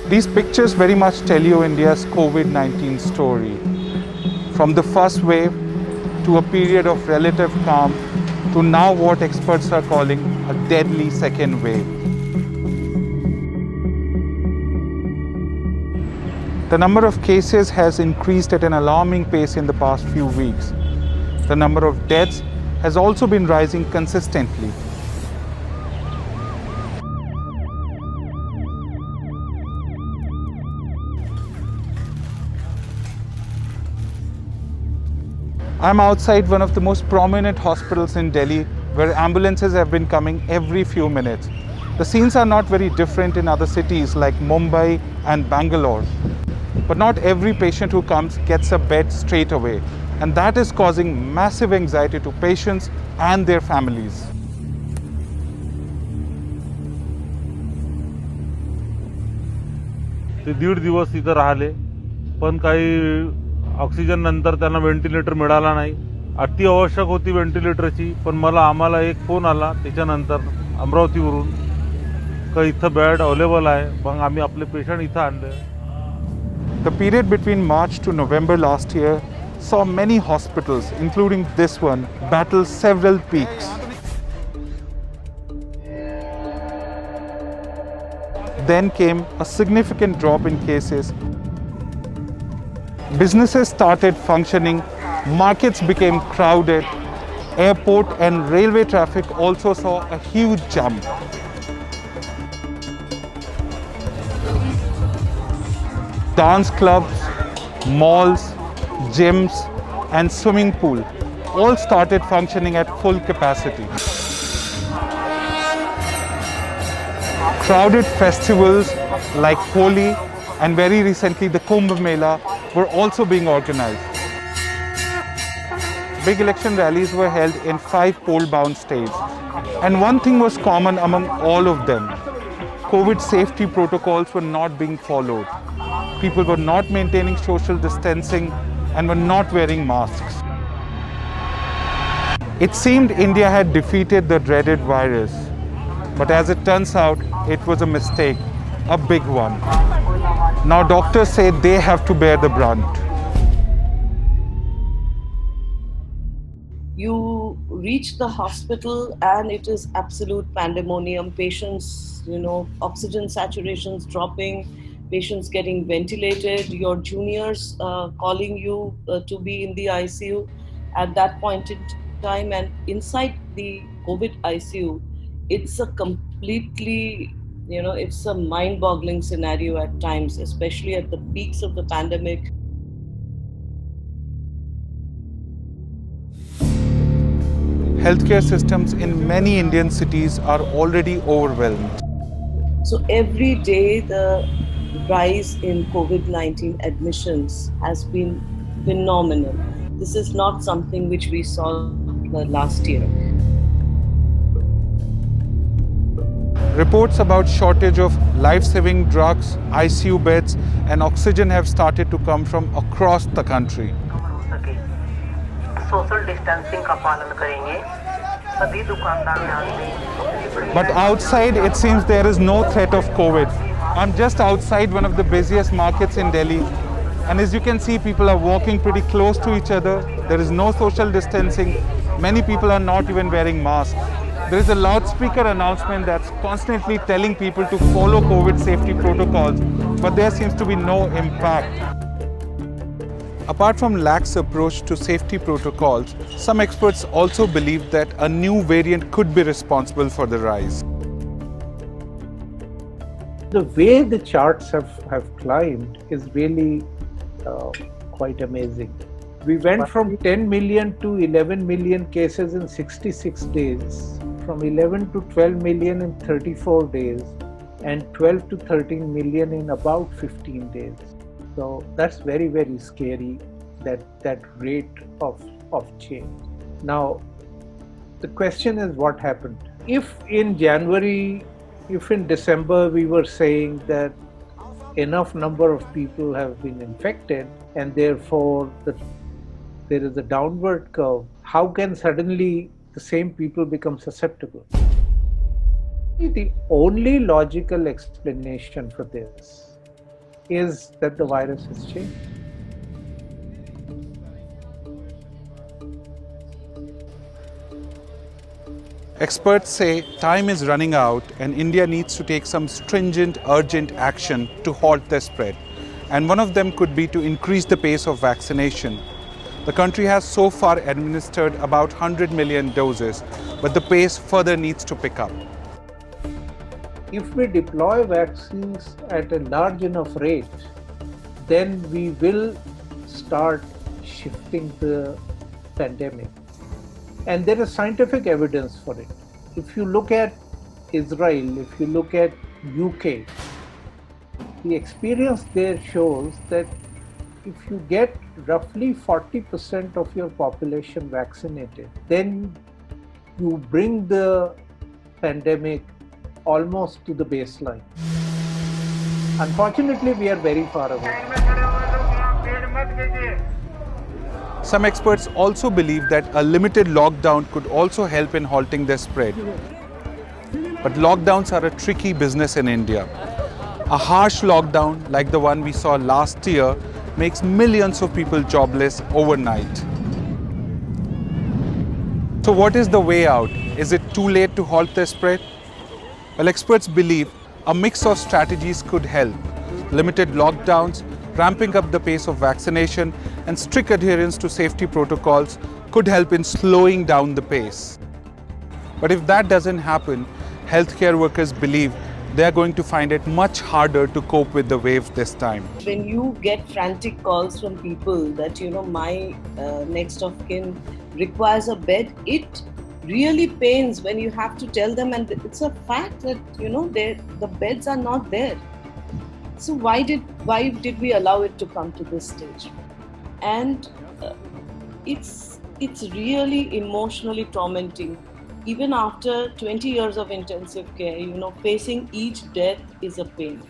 These pictures very much tell you India's COVID-19 story. From the first wave to a period of relative calm to now what experts are calling a deadly second wave. The number of cases has increased at an alarming pace in the past few weeks. The number of deaths has also been rising consistently. I'm outside one of the most prominent hospitals in Delhi, where ambulances have been coming every few minutes. The scenes are not very different in other cities like Mumbai and Bangalore. But not every patient who comes gets a bed straight away. And that is causing massive anxiety to patients and their families. ते 1.5 दिवस इथं राहिले, पण काही oxygen नंतर त्यांना ventilator मिळाला नाही. अति आवश्यक होती व्हेंटिलेटरची, पण आम्हाला एक फोन आला त्याच्यानंतर अमरावतीवरून का इथं बेड अवेलेबल आहे. मग आम्ही आपले पेशंट इथं आणले. The period between March to November last year saw many hospitals, including this one, battle several peaks. Then came a significant drop in cases. Businesses started functioning, markets became crowded, airport and railway traffic also saw a huge jump. Dance clubs, malls, gyms and swimming pool all started functioning at full capacity. Crowded festivals like Holi and very recently the Kumbh Mela were also being organized. Big election rallies were held in 5 poll-bound states. And one thing was common among all of them. COVID safety protocols were not being followed. People were not maintaining social distancing and were not wearing masks. It seemed India had defeated the dreaded virus. But as it turns out, it was a mistake, a big one. Now doctors say they have to bear the brunt. You reach the hospital and it is absolute pandemonium. Patients, oxygen saturations dropping, patients getting ventilated, your juniors calling you to be in the ICU at that point in time. And inside the COVID ICU, it's a completely, it's a mind-boggling scenario at times, especially at the peaks of the pandemic. Healthcare systems in many Indian cities are already overwhelmed. So every day the rise in COVID-19 admissions has been phenomenal. This is not something which we saw last year. Reports about shortage of life-saving drugs, ICU beds and oxygen have started to come from across the country. Social distancing का पालन करेंगे. सभी दुकानदार यहाँ. But outside, it seems there is no threat of COVID. I'm just outside one of the busiest markets in Delhi. And as you can see, people are walking pretty close to each other. There is no social distancing. Many people are not even wearing masks. There is a loudspeaker announcement that's constantly telling people to follow COVID safety protocols, but there seems to be no impact. Apart from lax approach to safety protocols, some experts also believe that a new variant could be responsible for the rise. The way the charts have climbed is really quite amazing. We went from 10 million to 11 million cases in 66 days, from 11 to 12 million in 34 days, and 12 to 13 million in about 15 days. So that's very, very scary, that rate of change. Now, the question is what happened? If in December we were saying that enough number of people have been infected and therefore there is a downward curve, how can suddenly the same people become susceptible? The only logical explanation for this is that the virus has changed. Experts say time is running out and India needs to take some stringent, urgent action to halt the spread. And one of them could be to increase the pace of vaccination. The country has so far administered about 100 million doses, but the pace further needs to pick up. If we deploy vaccines at a large enough rate, then we will start shifting the pandemic. And there is scientific evidence for it. If you look at Israel, if you look at UK, the experience there shows that if you get roughly 40% of your population vaccinated, then you bring the pandemic almost to the baseline. Unfortunately, we are very far away. Some experts also believe that a limited lockdown could also help in halting the spread. But lockdowns are a tricky business in India. A harsh lockdown like the one we saw last year makes millions of people jobless overnight. So what is the way out? Is it too late to halt the spread? Well, experts believe a mix of strategies could help. Limited lockdowns, ramping up the pace of vaccination, and strict adherence to safety protocols could help in slowing down the pace. But if that doesn't happen, healthcare workers believe they are going to find it much harder to cope with the wave this time. When you get frantic calls from people that, my next of kin requires a bed, it really pains when you have to tell them, and it's a fact that, the beds are not there. So why did we allow it to come to this stage? And it's really emotionally tormenting. Even after 20 years of intensive care, facing each death is a pain.